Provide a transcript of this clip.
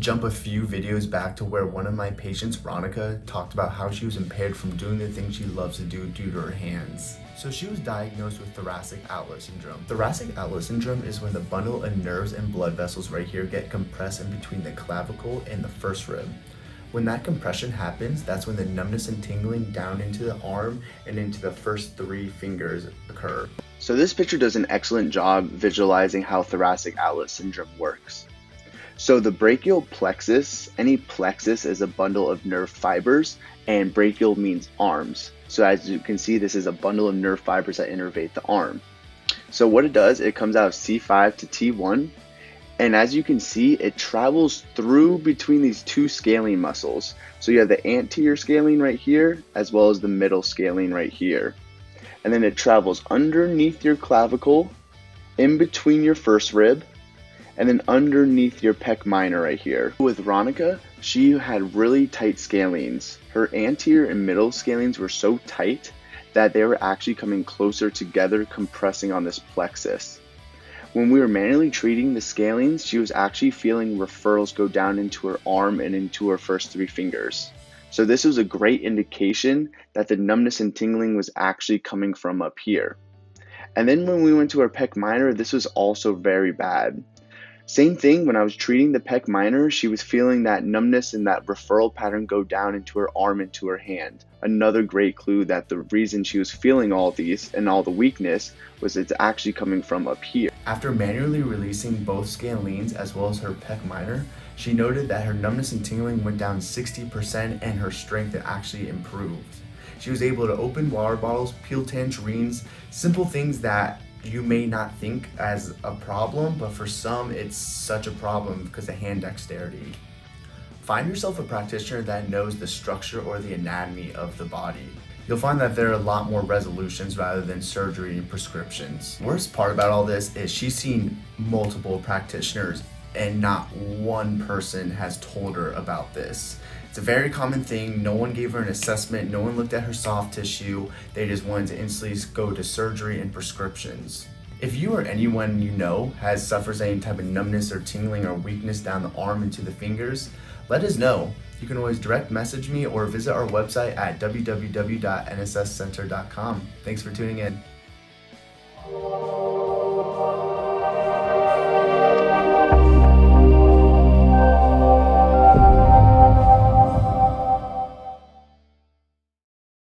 jump a few videos back to where one of my patients, Ronica, talked about how she was impaired from doing the things she loves to do due to her hands. So she was diagnosed with thoracic outlet syndrome. Thoracic outlet syndrome is when the bundle of nerves and blood vessels right here get compressed in between the clavicle and the first rib. When that compression happens, that's when the numbness and tingling down into the arm and into the first 3 fingers occur. So this picture does an excellent job visualizing how thoracic outlet syndrome works. So the brachial plexus, any plexus is a bundle of nerve fibers, and brachial means arms. So as you can see, this is a bundle of nerve fibers that innervate the arm. So what it does, it comes out of C5 to T1, and as you can see, it travels through between these 2 scalene muscles. So you have the anterior scalene right here, as well as the middle scalene right here. And then it travels underneath your clavicle, in between your first rib, and then underneath your pec minor right here. With Ronica, she had really tight scalenes. Her anterior and middle scalenes were so tight that they were actually coming closer together, compressing on this plexus. When we were manually treating the scalenes, she was actually feeling referrals go down into her arm and into her first 3 fingers. So this was a great indication that the numbness and tingling was actually coming from up here. And then when we went to her pec minor, this was also very bad. Same thing, when I was treating the pec minor, she was feeling that numbness and that referral pattern go down into her arm, into her hand. Another great clue that the reason she was feeling all these and all the weakness was it's actually coming from up here. After manually releasing both scalenes as well as her pec minor, she noted that her numbness and tingling went down 60% and her strength actually improved. She was able to open water bottles, peel tangerines, simple things that you may not think as a problem, but for some it's such a problem because of hand dexterity. Find yourself a practitioner that knows the structure or the anatomy of the body. You'll find that there are a lot more resolutions rather than surgery and prescriptions. Worst part about all this is she's seen multiple practitioners and not one person has told her about this. It's a very common thing. No one gave her an assessment. No one looked at her soft tissue. They just wanted to instantly go to surgery and prescriptions. If you or anyone you know suffers any type of numbness or tingling or weakness down the arm into the fingers, let us know. You can always direct message me or visit our website at www.nsscenter.com. Thanks for tuning in.